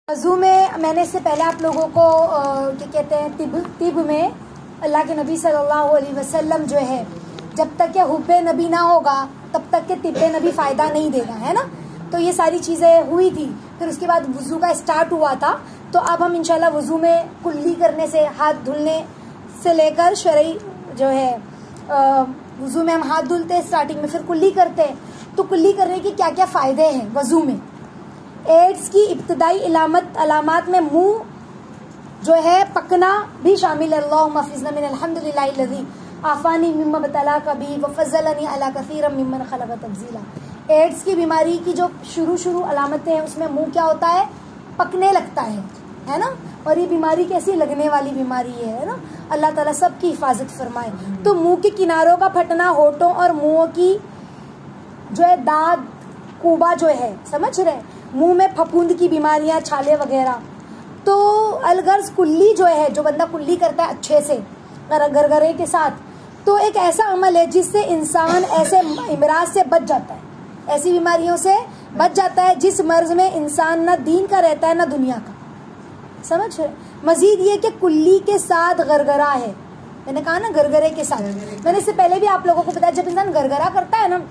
वज़ू में मैंने इससे पहले आप लोगों को क्या कहते हैं तिब में अल्लाह के नबी सल्लल्लाहु अलैहि वसल्लम जो है, जब तक के हुब्बे नबी ना होगा तब तक के तिब्बे नबी फ़ायदा नहीं देगा, है ना। तो ये सारी चीज़ें हुई थी। फिर उसके बाद वज़ू का स्टार्ट हुआ था। तो अब हम इंशाल्लाह वज़ू में कुल्ली करने से, हाथ धुलने से लेकर शरई जो है वज़ू में हम हाथ धुलते हैं स्टार्टिंग में, फिर कुल्ली करते हैं। तो कुल्ली करने के क्या क्या फ़ायदे हैं वज़ू में। एड्स की इब्तदाई अलामात में मुंह जो है पकना भी शामिल है। अल्लाहुम्मा हफ़िज़ना मिनल हम्दुलिल्लाहिल्लज़ी आफ़ानी मिम्मा बतला कबी व फ़ज़्ज़लनी अला कसीरम मिम्मन ख़लक़ तफ़ज़ीला। एड्स की बीमारी की जो शुरू अलामतें हैं उसमें मुंह क्या होता है, पकने लगता है ना। और ये बीमारी कैसी लगने वाली बीमारी है ना। अल्लाह ताला सब की हिफाजत फरमाए। तो मुंह के किनारों का फटना, होठों और मुंह की जो है दाद कुबा जो है, समझ रहे, मुंह में फफूंद की बीमारियां, छाले वगैरह। तो अलगर्ज कुल्ली जो है, जो बंदा कुल्ली करता है अच्छे से गरगरे के साथ, तो एक ऐसा अमल है जिससे इंसान ऐसे इमराज से बच जाता है, ऐसी बीमारियों से बच जाता है जिस मर्ज में इंसान ना दीन का रहता है ना दुनिया का, समझ रहे। मजीद ये कि कुल्ली के साथ गरगरा है, मैंने कहा ना गरगरे के साथ। मैंने इससे पहले भी आप लोगों को बताया, जब इंसान गरगरा करता है ना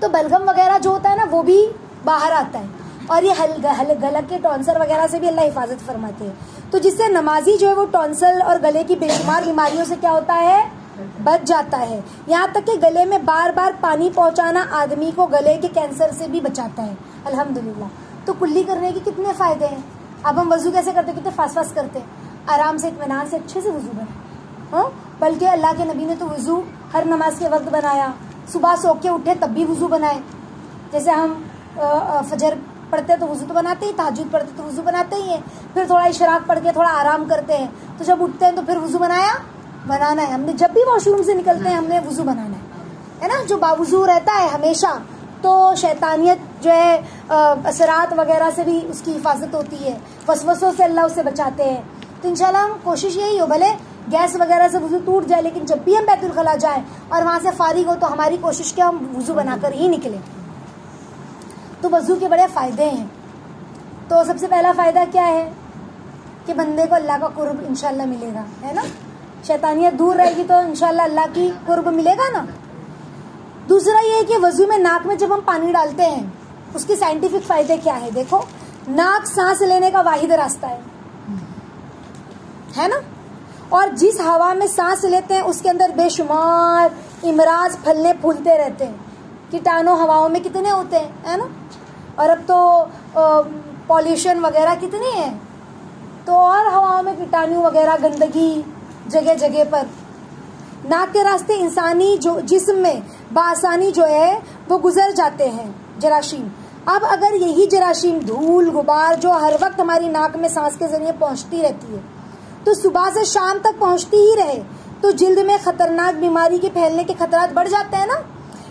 तो बलगम वगैरह जो होता है ना वो भी बाहर आता है। और ये गला के टॉन्सल वगैरह से भी अल्लाह हिफाजत फरमाते हैं। तो जिससे नमाजी जो है वो टॉन्सल और गले की बेशुमार बीमारियों से क्या होता है, बच जाता है। यहाँ तक कि गले में बार बार पानी पहुँचाना आदमी को गले के कैंसर से भी बचाता है, अल्हम्दुलिल्लाह। तो कुल्ली करने के कितने फ़ायदे हैं। अब हम वज़ू कैसे करते, कितने फास्ट करते हैं, आराम से इत्मीनान से अच्छे से वज़ू बनाए। बल्कि अल्लाह के नबी ने तो वज़ू हर नमाज के वक्त बनाया। सुबह सो के उठे तब भी वज़ू बनाए। जैसे हम फजर पढ़ते हैं तो वज़ू तो बनाते ही, तहज्जुद पढ़ते तो वज़ू बनाते ही हैं। फिर थोड़ा इशराक पढ़ के थोड़ा आराम करते हैं, तो जब उठते हैं तो फिर वज़ू बनाना है। हमने जब भी वॉशरूम से निकलते हैं हमने वज़ू बनाना है ना। जो बावज़ू रहता है हमेशा, तो शैतानियत जो है असरात वगैरह से भी उसकी हिफाजत होती है, वसवसों से अल्लाह उसे बचाते हैं। तो इंशाल्लाह हम कोशिश यही हो, भले गैस वगैरह से वज़ू टूट जाए, लेकिन जब भी हम बैतुल खला जाएं और वहाँ से फारिग हो तो हमारी कोशिश क्या, हम वज़ू बनाकर ही निकलें। तो वज़ू के बड़े फ़ायदे हैं। तो सबसे पहला फ़ायदा क्या है कि बंदे को अल्लाह का कुर्ब इंशाल्लाह मिलेगा, है ना। शैतानियत दूर रहेगी तो इंशाल्लाह अल्लाह की कुर्ब मिलेगा ना। दूसरा ये है कि वज़ू में नाक में जब हम पानी डालते हैं उसके साइंटिफिक फ़ायदे क्या है। देखो, नाक सांस लेने का वाहिद रास्ता है ना। और जिस हवा में सांस लेते हैं उसके अंदर बेशुमार इमराज फलने फूलते रहते हैं। कीटाणु हवाओं में कितने होते हैं, है ना। और अब तो पॉल्यूशन वगैरह कितनी है, तो और हवाओं में कीटाणु वगैरह, गंदगी जगह जगह पर। नाक के रास्ते इंसानी जो जिस्म में बासानी जो है वो गुजर जाते हैं जराशीम। अब अगर यही जराशीम, धूल गुबार जो हर वक्त हमारी नाक में सांस के जरिए पहुंचती रहती है, तो सुबह से शाम तक पहुंचती ही रहे, तो जिल्द में खतरनाक बीमारी के फैलने के खतरात बढ़ जाते हैं ना।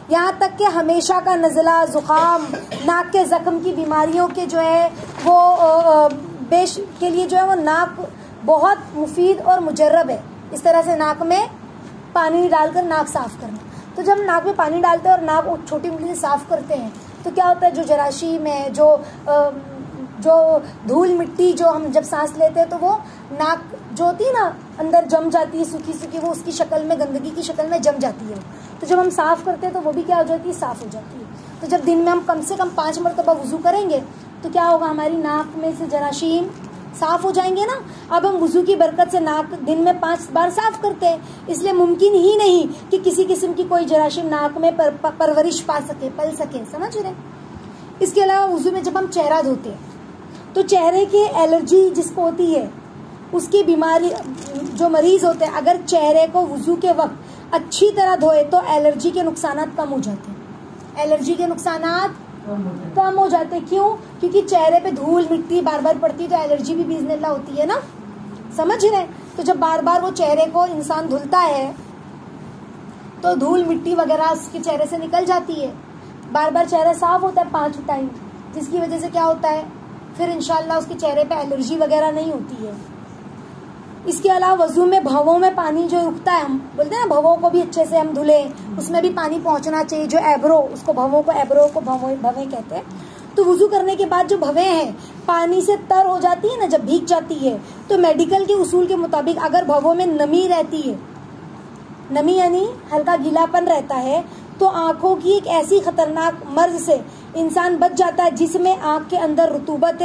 यहाँ तक कि हमेशा का नज़ला, ज़ुकाम, नाक के ज़ख्म की बीमारियों के जो है वो बेश के लिए जो है वो नाक बहुत मुफीद और मुजर्रब है। इस तरह से नाक में पानी डालकर नाक साफ़ करना। तो जब नाक में पानी डालते हैं और नाक छोटी उंगली से साफ़ करते हैं तो क्या होता है, जो जराशीम है, जो धूल मिट्टी जो हम जब सांस लेते हैं तो वो नाक जो होती है ना अंदर जम जाती है, सूखी सूखी, वो उसकी शक्ल में, गंदगी की शक्ल में जम जाती है। तो जब हम साफ़ करते हैं तो वो भी क्या हो जाती है, साफ़ हो जाती है। तो जब दिन में हम कम से कम 5 मरतबा वज़ू करेंगे तो क्या होगा, हमारी नाक में से जराशीम साफ़ हो जाएंगे ना। अब हम वज़ू की बरकत से नाक दिन में 5 बार साफ़ करते हैं, इसलिए मुमकिन ही नहीं कि किसी किस्म की कोई जराशीम नाक में परवरिश पा सके, पल सके, समझ रहे। इसके अलावा वज़ू में जब हम चेहरा धोते हैं तो चेहरे के एलर्जी जिसको होती है, उसकी बीमारी जो मरीज़ होते हैं, अगर चेहरे को वज़ू के वक्त अच्छी तरह धोए तो एलर्जी के नुकसानात कम हो जाते हैं। एलर्जी के नुकसानात कम हो जाते हैं। क्यों? क्योंकि चेहरे पे धूल मिट्टी बार बार पड़ती है तो एलर्जी भी बिज़निल्लाह होती है ना, समझ रहे। तो जब बार बार वो चेहरे को इंसान धुलता है तो धूल मिट्टी वगैरह उसके चेहरे से निकल जाती है। बार बार चेहरा साफ़ होता है 5 टाइम, जिसकी वजह से क्या होता है, फिर इंशाल्लाह उसके चेहरे पे एलर्जी वगैरह नहीं होती है। इसके अलावा वज़ू में भवों में पानी जो रुकता है, हम बोलते हैं ना भवों को भी अच्छे से हम धुलें, उसमें भी पानी पहुंचना चाहिए। जो एब्रो, उसको भवों को एब्रो को भवें कहते हैं। तो वुजू करने के बाद जो भवें हैं पानी से तर हो जाती है ना, जब भीग जाती है, तो मेडिकल के उसूल के मुताबिक अगर भवों में नमी रहती है, नमी यानी हल्का गीलापन रहता है, तो आंखों की एक ऐसी खतरनाक मर्ज से इंसान बच जाता है जिसमें आंख के अंदर रुतूबत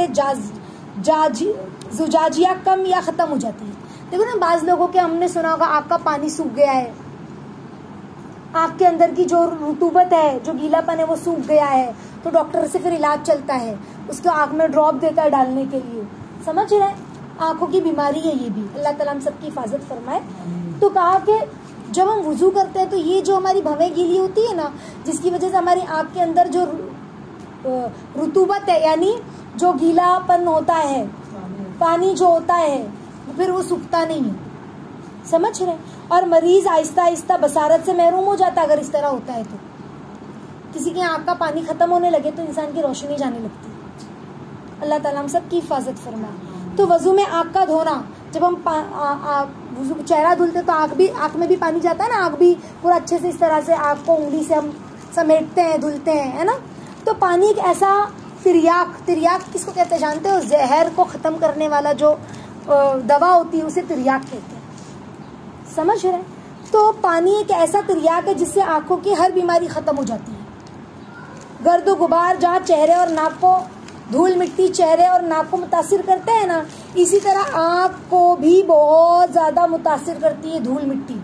जुजाजिया कम या खत्म हो जाती है। देखो ना, बाज लोगों के हमने सुना होगा आंख का पानी सूख गया है, आंख के अंदर की जो रुतूबत है, जो गीलापन है वो सूख गया है, तो डॉक्टर से फिर इलाज चलता है, उसको आंख में ड्रॉप देता है डालने के लिए। समझ रहे हैं, आंखों की बीमारी है ये भी, अल्लाह ताला हम सबकी हिफाजत फरमाए। तो कहा कि जब हम वुजू करते हैं तो ये जो हमारी भवें गीली होती है ना, जिसकी वजह से हमारी आंख के अंदर जो रुतूबत है यानी जो गीलापन होता है, पानी जो होता है, फिर वो सूखता नहीं है। समझ रहे, और मरीज आहिस्ता आहिस्ता बसारत से महरूम हो जाता है अगर इस तरह होता है। तो किसी की आंख का पानी खत्म होने लगे तो इंसान की रोशनी जाने लगती है। अल्लाह ताला हम सब की हिफाजत फरमाए। तो वजू में आंख का धोना, जब हम चेहरा धुलते तो आंख में भी पानी जाता है ना, आंख भी पूरा अच्छे से इस तरह से आंख को उंगली से हम समेटते हैं, धुलते हैं, है ना। तो पानी एक ऐसा तिरयाक किसको कहते हैं जानते हो? जहर को खत्म करने वाला जो दवा होती है उसे तिरयाक कहते हैं। समझ रहे, तो पानी एक ऐसा तिरयाक है जिससे आंखों की हर बीमारी खत्म हो जाती है। गर्द गुबार जहाँ चेहरे और नाक को, धूल मिट्टी चेहरे और नाक को मुतासिर करते हैं ना, इसी तरह आंख को भी बहुत ज्यादा मुतासिर करती है धूल मिट्टी।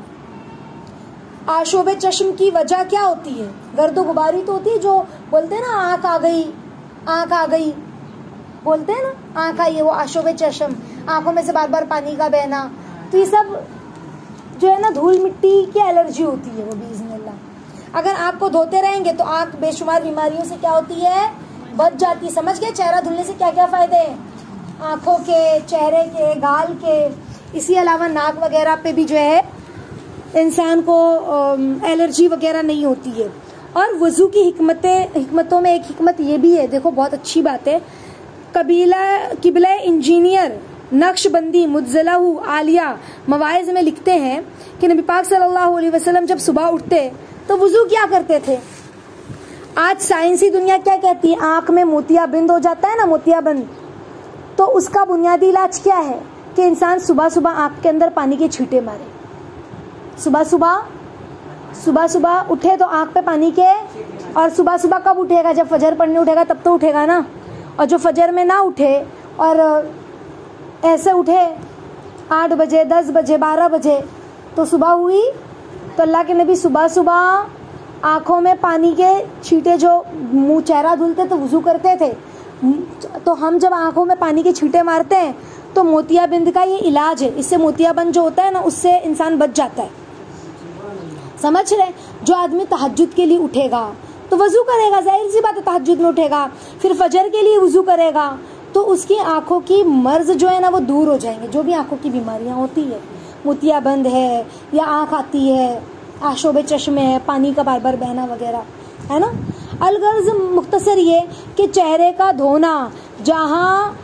आशोबे चश्म की वजह क्या होती है? गर्द गुबारी तो होती है, जो बोलते हैं ना आंख आ गई, आंख आ गई बोलते हैं ना, आंख आई है, वो आशोबे चश्म, आंखों में से बार बार पानी का बहना। तो ये सब जो है ना धूल मिट्टी की एलर्जी होती है वो भी इज़्निल्लाह। अगर आंख को धोते रहेंगे तो आंख बेशुमार बीमारियों से क्या होती है, बच जाती है। समझ गए चेहरा धुलने से क्या क्या फायदे हैं? आंखों के, चेहरे के, गाल के, इसी अलावा नाक वगैरह पे भी जो है इंसान को एलर्जी वगैरह नहीं होती है। और वजू की हिकमतों में एक हिकमत ये भी है, देखो बहुत अच्छी बात है। किबला इंजीनियर नक्शबंदी मुज्जलहू आलिया मवाइज में लिखते हैं कि नबी पाक सल्लल्लाहु अलैहि वसल्लम जब सुबह उठते तो वजू क्या करते थे। आज साइंसी दुनिया क्या कहती है? आंख में मोतियाबिंद हो जाता है ना, मोतियाबिंद, तो उसका बुनियादी इलाज क्या है कि इंसान सुबह सुबह आंख के अंदर पानी के छींटे मारे। सुबह सुबह उठे तो आंख पे पानी के, और सुबह सुबह कब उठेगा? जब फजर पढ़ने उठेगा तब तो उठेगा ना। और जो फजर में ना उठे और ऐसे उठे 8 बजे, 10 बजे, 12 बजे, तो सुबह हुई। तो अल्लाह के नबी सुबह सुबह आंखों में पानी के छींटे, जो मुंह चेहरा धुलते तो वुजू करते थे, तो हम जब आंखों में पानी के छींटे मारते हैं तो मोतियाबिंद का ये इलाज है। इससे मोतियाबिंद जो होता है ना, उससे इंसान बच जाता है। समझ रहे? जो आदमी तहज्जुद के लिए उठेगा तो वजू करेगा, जाहिर सी बात है तहज्जुद में उठेगा, फिर फजर के लिए वजू करेगा, तो उसकी आंखों की मर्ज जो है ना वो दूर हो जाएंगे। जो भी आंखों की बीमारियां होती है, मोतियाबिंद है या आंख आती है, आशोबे चश्मे है, पानी का बार बार बहना वगैरह, है ना। अलगर्ज मुख्तसर ये कि चेहरे का धोना जहाँ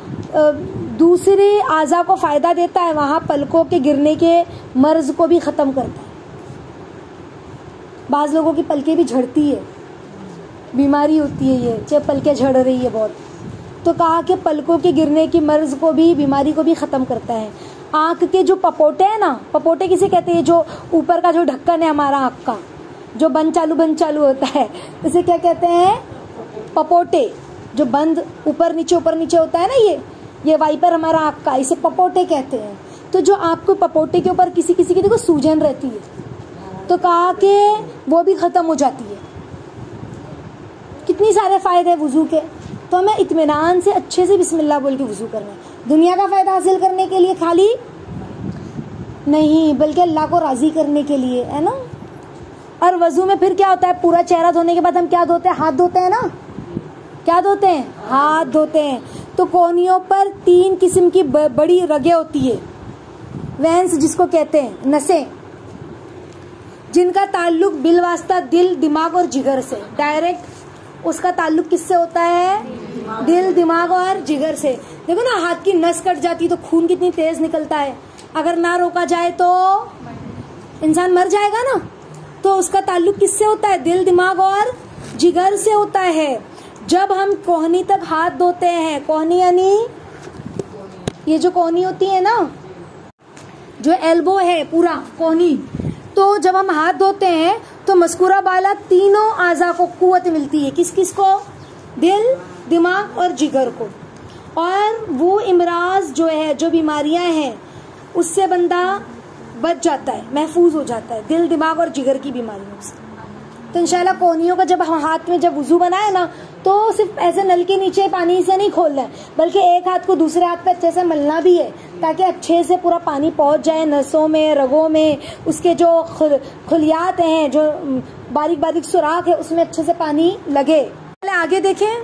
दूसरे आज़ा को फायदा देता है, वहाँ पलकों के गिरने के मर्ज को भी ख़त्म करता है। बाज़ लोगों की पलकें भी झड़ती है, बीमारी होती है ये, चाहे पलकें झड़ रही है बहुत, तो कहा कि पलकों के गिरने की मर्ज को भी, बीमारी को भी ख़त्म करता है। आँख के जो पपोटे हैं ना, पपोटे किसे कहते हैं? जो ऊपर का जो ढक्कन है हमारा आँख का, जो बंद चालू होता है, उसे क्या कहते हैं? पपोटे। जो बंद ऊपर नीचे होता है ना, ये वाइपर हमारा आँख का, इसे पपोटे कहते हैं। तो जो आँख को पपोटे के ऊपर किसी की देखो सूजन रहती है, तो कहा कि वो भी ख़त्म हो जाती है। कितनी सारे फ़ायदे हैं वुज़ू के। तो हमें इत्मीनान से अच्छे से बिस्मिल्लाह बोल के वुज़ू करना है, दुनिया का फ़ायदा हासिल करने के लिए खाली नहीं, बल्कि अल्लाह को राज़ी करने के लिए, है ना। और वज़ू में फिर क्या होता है? पूरा चेहरा धोने के बाद हम क्या धोते हैं? हाथ धोते हैं ना। क्या धोते हैं? हाथ धोते हैं। तो कोहनियों पर 3 किस्म की बड़ी रगें होती है, वेंस जिसको कहते हैं, नसें, जिनका ताल्लुक बिलवास्ता दिल, दिमाग और जिगर से। डायरेक्ट उसका ताल्लुक किससे होता है? दिल, दिमाग और जिगर से। देखो ना, हाथ की नस कट जाती तो खून कितनी तेज निकलता है, अगर ना रोका जाए तो इंसान मर जाएगा ना। तो उसका ताल्लुक किससे होता है? दिल, दिमाग और जिगर से होता है। जब हम कोहनी तक हाथ धोते हैं, कोहनी यानी ये जो कोहनी होती है ना, जो एल्बो है पूरा कोहनी, तो जब हम हाथ धोते हैं तो मस्कुरा बाला तीनों आज़ा को कुव्वत मिलती है। किस किस को? दिल, दिमाग और जिगर को। और वो इमराज जो है, जो बीमारियां हैं, उससे बंदा बच जाता है, महफूज हो जाता है, दिल, दिमाग और जिगर की बीमारियों से। तो इंशाल्लाह कोहनियों का जब हम हाथ में जब वुजू बनाए ना, तो सिर्फ ऐसे नल के नीचे पानी से नहीं खोलना है, बल्कि एक हाथ को दूसरे हाथ पे अच्छे से मलना भी है, ताकि अच्छे से पूरा पानी पहुंच जाए नसों में, रगों में, उसके जो खुलियात हैं, जो बारीक बारीक सुराख है, उसमें अच्छे से पानी लगे। आगे देखें,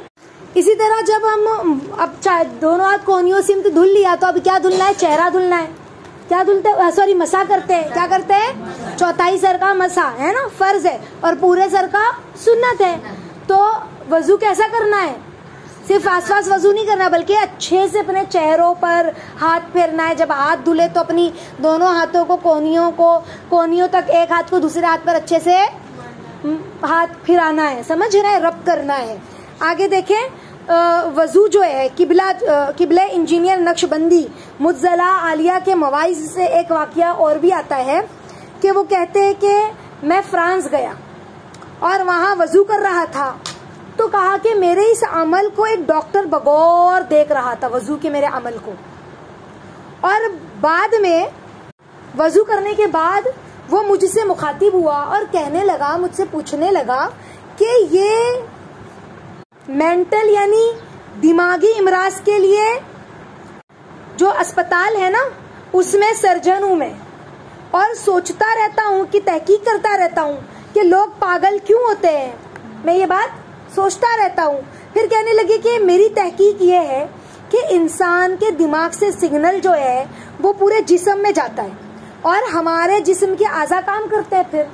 इसी तरह जब हम अब दोनों हाथ कोहनियों से धुल लिया, तो अब क्या धुलना है? चेहरा धुलना है। क्या धुलते हैं? सॉरी, मसा करते हैं। क्या करते हैं? चौथाई सर का मसा है ना, फर्ज है, और पूरे सर का सुन्नत है। तो वजू कैसा करना है? सिर्फ आसपास वजू नहीं करना, बल्कि अच्छे से अपने चेहरों पर हाथ फेरना है। जब हाथ धुले तो अपनी दोनों हाथों को कोहनियों तक, एक हाथ को दूसरे हाथ पर अच्छे से हाथ फिराना है, समझ रहे हैं? रब करना है। आगे देखें, वजू जो है, किबला इंजीनियर नक्शबंदी मुज्जला आलिया के मवाइज से एक वाकया और भी आता है कि वो कहते हैं कि मैं फ्रांस गया और वहां वजू कर रहा था, तो कहा कि मेरे इस अमल को एक डॉक्टर बगौर देख रहा था, वजू के मेरे अमल को। और बाद में वजू करने के बाद वो मुझसे मुखातिब हुआ और कहने लगा, मुझसे पूछने लगा कि ये मेंटल यानी दिमागी इमराज के लिए जो अस्पताल है ना, उसमें सर्जन हूं मैं, और सोचता रहता हूं कि तहकीक करता रहता हूं कि लोग पागल क्यों होते हैं। मैं ये बात सोचता रहता हूं। फिर कहने लगे कि मेरी तहकीक ये है कि इंसान के दिमाग से सिग्नल जो है वो पूरे जिस्म में जाता है, और हमारे जिस्म के आज़ा काम करते हैं, फिर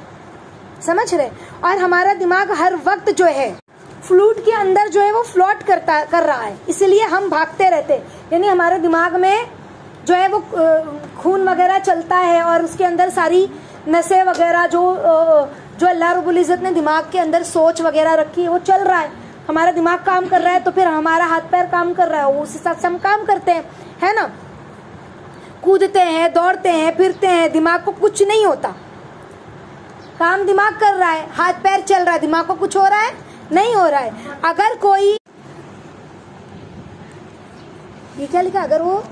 समझ रहे। और हमारा दिमाग हर वक्त जो है फ्लूइड के अंदर जो है वो फ्लोट कर रहा है, इसलिए हम भागते रहते, यानी हमारे दिमाग में जो है वो खून वगैरह चलता है, और उसके अंदर सारी नसें वगैरह जो अल्लाह रब्बुल इज़्ज़त ने दिमाग के अंदर सोच वगैरह रखी है, वो चल रहा है। हमारा दिमाग काम कर रहा है, तो फिर हमारा हाथ पैर काम कर रहा है, उस हिसाब से हम काम करते हैं, है ना। कूदते हैं, दौड़ते हैं, फिरते हैं, दिमाग को कुछ नहीं होता, काम दिमाग कर रहा है, हाथ पैर चल रहा है, दिमाग को कुछ हो रहा है? नहीं हो रहा है। अगर कोई, ये क्या लिखा, अगर वो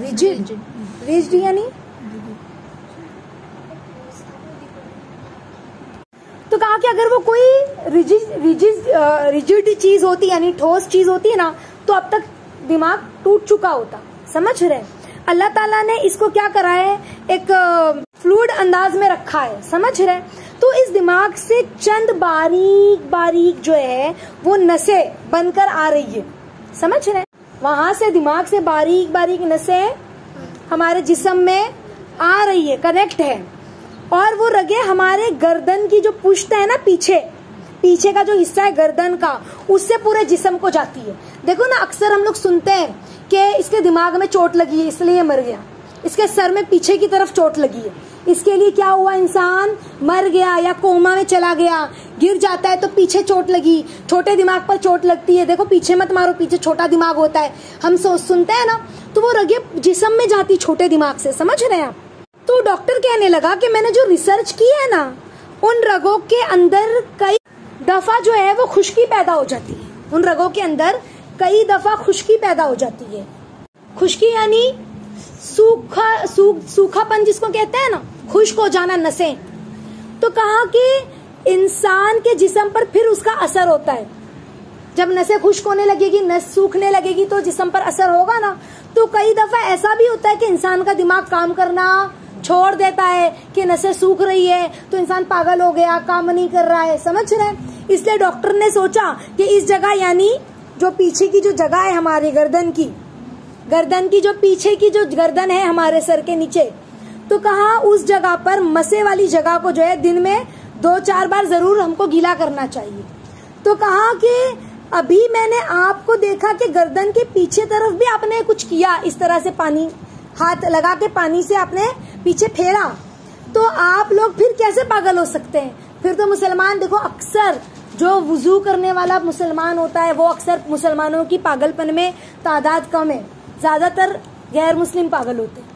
रिजिड यानी, तो कहा कि अगर वो कोई रिजिड चीज होती, यानी ठोस चीज होती है ना, तो अब तक दिमाग टूट चुका होता, समझ रहे। अल्लाह ताला ने इसको क्या करा है, एक फ्लूइड अंदाज में रखा है, समझ रहे। तो इस दिमाग से चंद बारीक बारीक जो है वो नसें बनकर आ रही है, समझ रहे। वहां से दिमाग से बारीक बारीक नसें हमारे जिस्म में आ रही है, कनेक्ट है, और वो रगे हमारे गर्दन की जो पुश्त है ना, पीछे का जो हिस्सा है गर्दन का, उससे पूरे जिस्म को जाती है। देखो ना, अक्सर हम लोग सुनते हैं कि इसके दिमाग में चोट लगी है इसलिए मर गया, इसके सर में पीछे की तरफ चोट लगी है, इसके लिए क्या हुआ, इंसान मर गया या कोमा में चला गया, गिर जाता है तो पीछे चोट लगी, छोटे दिमाग पर चोट लगती है, देखो पीछे मत मारो, पीछे छोटा दिमाग होता है, हम सुनते हैं ना, तो वो रगे जिस्म में जाती छोटे दिमाग से, समझ रहे हैं आप। तो डॉक्टर कहने लगा कि मैंने जो रिसर्च की है ना, उन रगों के अंदर कई दफा जो है वो खुश्की पैदा हो जाती है, उन रगों के अंदर कई दफा खुश्की पैदा हो जाती है। खुश्की यानी सूखापन जिसको कहते हैं ना, खुश्क हो जाना नसें। तो कहा कि इंसान के जिस्म पर फिर उसका असर होता है, जब नसें खुश्क होने लगेगी, नस सूखने लगेगी, तो जिस्म पर असर होगा ना। तो कई दफा ऐसा भी होता है कि इंसान का दिमाग काम करना छोड़ देता है कि नसें सूख रही है, तो इंसान पागल हो गया, काम नहीं कर रहा है, समझ रहे हैं। इसलिए डॉक्टर ने सोचा कि इस जगह, यानी जो पीछे की जो जगह है हमारी गर्दन की जो पीछे की जो गर्दन है हमारे सर के नीचे, तो कहा उस जगह पर मसे वाली जगह को जो है दिन में 2-4 बार जरूर हमको गीला करना चाहिए। तो कहा कि अभी मैंने आपको देखा कि गर्दन के पीछे तरफ भी आपने कुछ किया, इस तरह से पानी हाथ लगा के पानी से आपने पीछे फेरा, तो आप लोग फिर कैसे पागल हो सकते हैं। फिर तो मुसलमान देखो अक्सर जो वुजू करने वाला मुसलमान होता है वो अक्सर मुसलमानों की पागलपन में तादाद कम है, ज्यादातर गैर मुस्लिम पागल होते हैं,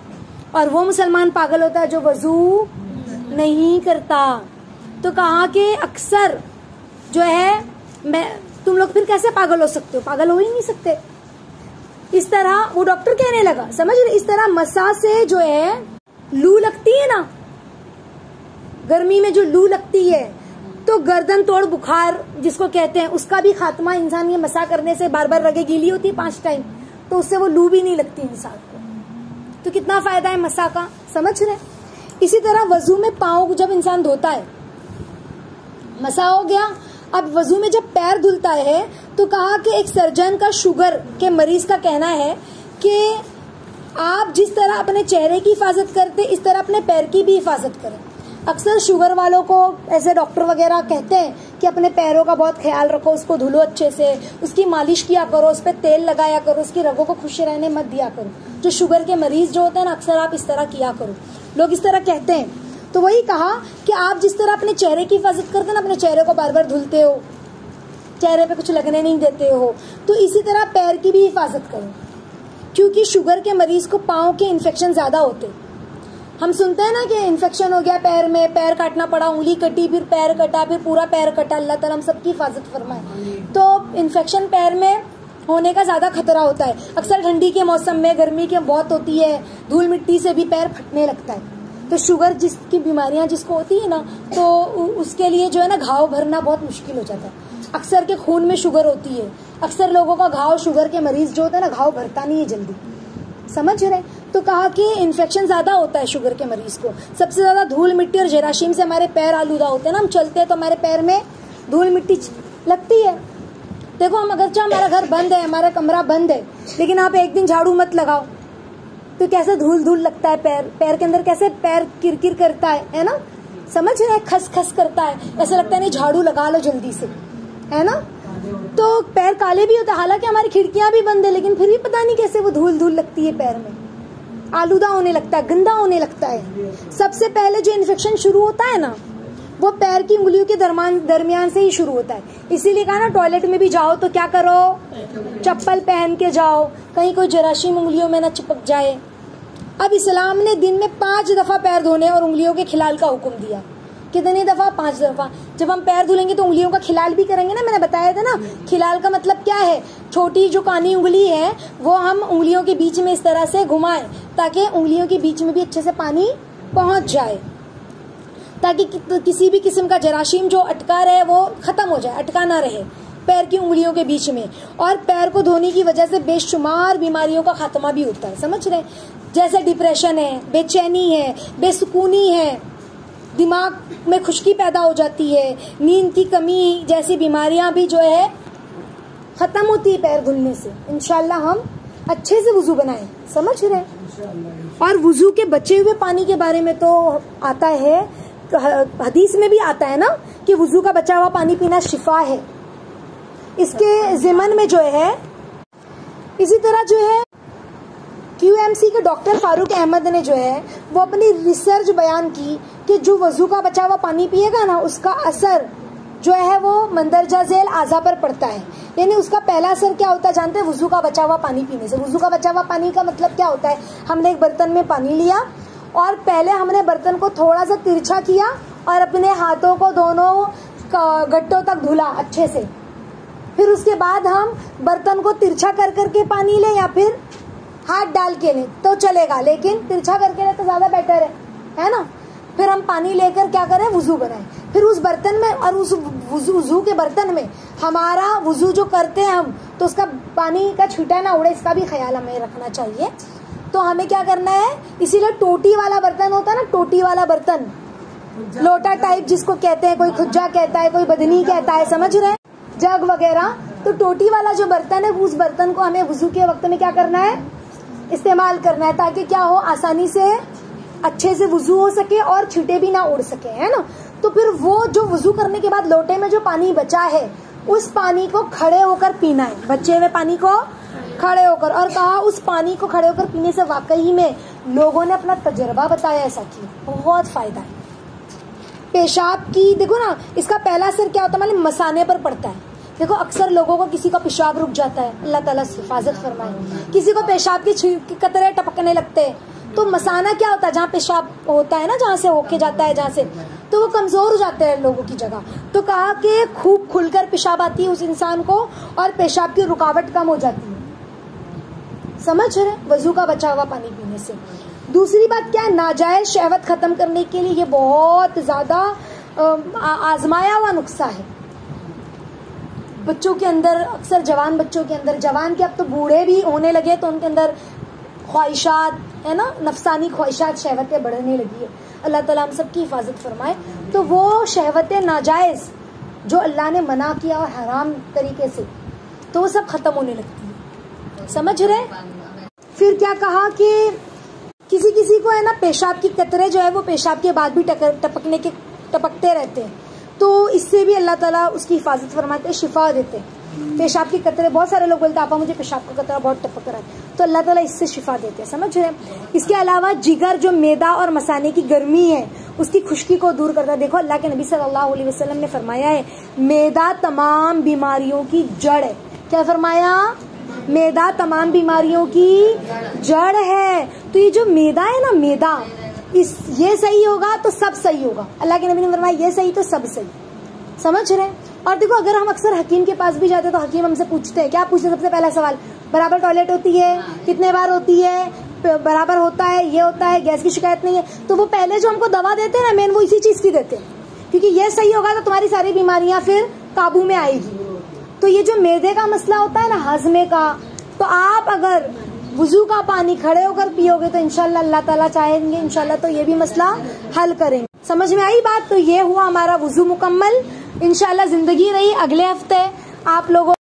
और वो मुसलमान पागल होता है जो वजू नहीं करता। तो कहा कि अक्सर जो है तुम लोग फिर कैसे पागल हो सकते हो, पागल हो ही नहीं सकते। इस तरह वो डॉक्टर कहने लगा, समझ रहे, इस तरह मसा से जो है लू लगती है ना, गर्मी में जो लू लगती है, तो गर्दन तोड़ बुखार जिसको कहते हैं, उसका भी खात्मा इंसान ये मसा करने से, बार बार रगे गीली होती है 5 टाइम, तो उससे वो लू भी नहीं लगती इंसान को। तो कितना फायदा है मसा का, समझ रहे। इसी तरह वजू में पाँव जब इंसान धोता है, मसा हो गया। अब वजू में जब पैर धुलता है तो कहा कि एक सर्जन का शुगर के मरीज का कहना है कि आप जिस तरह अपने चेहरे की हिफाजत करते इस तरह अपने पैर की भी हिफाजत करें। अक्सर शुगर वालों को ऐसे डॉक्टर वगैरह कहते हैं कि अपने पैरों का बहुत ख्याल रखो, उसको धुलो अच्छे से, उसकी मालिश किया करो, उस पर तेल लगाया करो, उसकी रगों को खुश रहने मत दिया करो। जो शुगर के मरीज जो होते हैं ना, अक्सर आप इस तरह किया करो, लोग इस तरह कहते हैं। तो वही कहा कि आप जिस तरह अपने चेहरे की हिफाजत करते हैं ना, अपने चेहरे को बार बार धुलते हो, चेहरे पे कुछ लगने नहीं देते हो, तो इसी तरह पैर की भी हिफाजत करो, क्योंकि शुगर के मरीज को पाँव के इन्फेक्शन ज्यादा होते। हम सुनते हैं ना कि इन्फेक्शन हो गया पैर में, पैर काटना पड़ा, उंगली कटी, फिर पैर कटा, फिर पूरा पैर कटा। अल्लाह ताला हम सबकी हिफाजत फरमाए। तो इन्फेक्शन पैर में होने का ज्यादा खतरा होता है। अक्सर ठंडी के मौसम में, गर्मी के बहुत होती है, धूल मिट्टी से भी पैर फटने लगता है। तो शुगर जिसकी बीमारियां जिसको होती है ना, तो उसके लिए जो है ना घाव भरना बहुत मुश्किल हो जाता है। अक्सर के खून में शुगर होती है, अक्सर लोगों का घाव, शुगर के मरीज जो होता है ना, घाव भरता नहीं है जल्दी, समझ रहे। तो कहा कि इन्फेक्शन ज्यादा होता है शुगर के मरीज को। सबसे ज्यादा धूल मिट्टी और जराशीम से हमारे पैर आलूदा होते हैं ना, हम चलते हैं तो हमारे पैर में धूल मिट्टी लगती है। देखो, हम अगरचे हमारा घर बंद है, हमारा कमरा बंद है, लेकिन आप एक दिन झाड़ू मत लगाओ तो कैसे धूल धूल लगता है, पैर के अंदर कैसे पैर किरकिर करता है ना, समझ रहे, खस खस करता है, ऐसा लगता है नहीं झाड़ू लगा लो जल्दी से, है ना। तो पैर काले भी होते हैं, हालांकि हमारी खिड़कियां भी बंद है, लेकिन फिर भी पता नहीं कैसे वो धूल धूल लगती है, पैर में आलूदा होने लगता है, गंदा होने लगता है। सबसे पहले जो इन्फेक्शन शुरू होता है ना, वो पैर की उंगलियों के दरमियान से ही शुरू होता है। इसीलिए कहा ना, टॉयलेट में भी जाओ तो क्या करो, चप्पल पहन के जाओ, कहीं कोई जराशीम उंगलियों में न चिपक जाए। अब इस्लाम ने दिन में 5 दफा पैर धोने और उंगलियों के खिलाल का हुक्म दिया। कितनी दफा? 5 दफा। जब हम पैर धुलेंगे तो उंगलियों का खिलाल भी करेंगे ना, मैंने बताया था ना। खिलाल का मतलब क्या है? छोटी जो कानी उंगली है वो हम उंगलियों के बीच में इस तरह से घुमाएं ताकि उंगलियों के बीच में भी अच्छे से पानी पहुंच जाए, ताकि किसी भी किस्म का जराशीम जो अटका रहे वो खत्म हो जाए, अटका ना रहे पैर की उंगलियों के बीच में। और पैर को धोने की वजह से बेशुमार बीमारियों का खात्मा भी होता है, समझ रहे। जैसे डिप्रेशन है, बेचैनी है, बेसुकूनी है, दिमाग में खुश्की पैदा हो जाती है, नींद की कमी जैसी बीमारियां भी जो है खत्म होती है पैर धुलने से। इंशाल्लाह हम अच्छे से वुजू बनाएं, समझ रहे। और वुजू के बचे हुए पानी के बारे में तो आता है, हदीस में भी आता है ना कि वुजू का बचा हुआ पानी पीना शिफा है। इसके ज़िमन में जो है, इसी तरह जो है QMC के डॉक्टर फारूक अहमद ने जो है वो अपनी रिसर्च बयान की कि जो वजू का बचा हुआ पानी पिएगा ना, उसका असर जो है वो मंदरजा झेल आज़ा पर पड़ता है। यानी उसका पहला असर क्या होता है जानते हैं? वजू का बचा हुआ पानी पीने से। वजू का बचा हुआ पानी का मतलब क्या होता है? हमने एक बर्तन में पानी लिया और पहले हमने बर्तन को थोड़ा सा तिरछा किया और अपने हाथों को दोनों गट्टों तक धुला अच्छे से। फिर उसके बाद हम बर्तन को तिरछा कर करके पानी लें या फिर हाथ डाल के लें तो चलेगा, लेकिन तिरछा करके लें तो ज्यादा बेटर है ना। फिर हम पानी लेकर क्या करें? वुजू बनाएं। फिर उस बर्तन में और उस वुजू के बर्तन में हमारा वुजू जो करते हैं हम, तो उसका पानी का छींटा ना उड़े, इसका भी ख्याल हमें रखना चाहिए। तो हमें क्या करना है? इसीलिए टोटी वाला बर्तन होता है ना, टोटी वाला बर्तन, लोटा टाइप जिसको कहते हैं, कोई खुज्जा कहता है, कोई बदनी कहता है, समझ रहे हैं, जग वगैरह। तो टोटी वाला जो बर्तन है, उस बर्तन को हमें वुजू के वक्त में क्या करना है? इस्तेमाल करना है, ताकि क्या हो, आसानी से अच्छे से वुजू हो सके और छींटे भी ना उड़ सके, है ना। तो फिर वो जो वुजू करने के बाद लोटे में जो पानी बचा है, उस पानी को खड़े होकर पीना है, बचे हुए पानी को खड़े होकर। और कहा उस पानी को खड़े होकर पीने से वाकई में लोगों ने अपना तजर्बा बताया ऐसा कि बहुत फायदा है। पेशाब की, देखो ना इसका पहला असर क्या होता है, मतलब मसाने पर पड़ता है। देखो अक्सर लोगों को किसी का पेशाब रुक जाता है, अल्लाह ताला से हिफाजत फरमाए, किसी को पेशाब की कतरे टपकने लगते हैं, तो मसाना क्या होता है, जहाँ पेशाब होता है ना, जहाँ से होके जाता है, जहाँ से, तो वो कमजोर हो जाते हैं लोगों की जगह। तो कहा कि खूब खुलकर पेशाब आती है उस इंसान को और पेशाब की रुकावट कम हो जाती है। समझ रहे, वजू का बचा हुआ पानी पीने से। दूसरी बात क्या है, नाजायज शहवत खत्म करने के लिए ये बहुत ज्यादा आजमाया हुआ नुस्खा है। बच्चों के अंदर, अक्सर जवान बच्चों के अंदर, जवान के अब तो बूढ़े भी होने लगे, तो उनके अंदर ख्वाहिशात है ना, नफसानी ख्वाहिशात, शहवतें बढ़ने लगी है। अल्लाह ताला हम सबकी हिफाजत फरमाए। तो वो शहवतें नाजायज जो अल्लाह ने मना किया और हराम तरीके से, तो वो सब खत्म होने लगती है। समझ रहे। फिर क्या कहा कि किसी किसी को है ना पेशाब की कतरे जो है वो पेशाब के बाद भी टपकते रहते हैं, तो इससे भी अल्लाह ताला उसकी हिफाजत फरमाते, शिफा देते। पेशाब की कतरे, बहुत सारे लोग बोलते हैं आपा मुझे पेशाब का कतरा बहुत टपक रहा है, तो अल्लाह ताला इससे शिफा देते हैं। समझ रहे। इसके अलावा जिगर जो मैदा और मसाने की गर्मी है उसकी खुश्की को दूर करता है। देखो अल्लाह के नबी सल्लल्लाहु अलैहि वसल्लम ने फरमाया है मैदा तमाम बीमारियों की जड़ है। क्या फरमाया, मैदा तमाम बीमारियों की जड़ है। तो ये जो मैदा है ना, मैदा ये सही होगा तो सब सही होगा। अल्लाह के नबी ने फरमाया ये सही तो सब सही। समझ रहे। और देखो अगर हम अक्सर हकीम के पास भी जाते हैं तो हकीम हमसे पूछते हैं, क्या पूछते हैं, सबसे पहला सवाल, बराबर टॉयलेट होती है, कितने बार होती है, बराबर होता है, ये होता है, गैस की शिकायत नहीं है। तो वो पहले जो हमको दवा देते हैं ना, मेन वो इसी चीज की देते हैं, क्योंकि ये सही होगा तो तुम्हारी सारी बीमारियां फिर काबू में आएगी। तो ये जो मैदे का मसला होता है ना, हजमे का, तो आप अगर वुजू का पानी खड़े होकर पियोगे तो इंशाल्लाह अल्लाह ताला चाहेंगे इंशाल्लाह तो ये भी मसला हल करेंगे। समझ में आई बात। तो ये हुआ हमारा वुजू मुकम्मल। इंशाल्लाह जिंदगी रही, अगले हफ्ते आप लोगों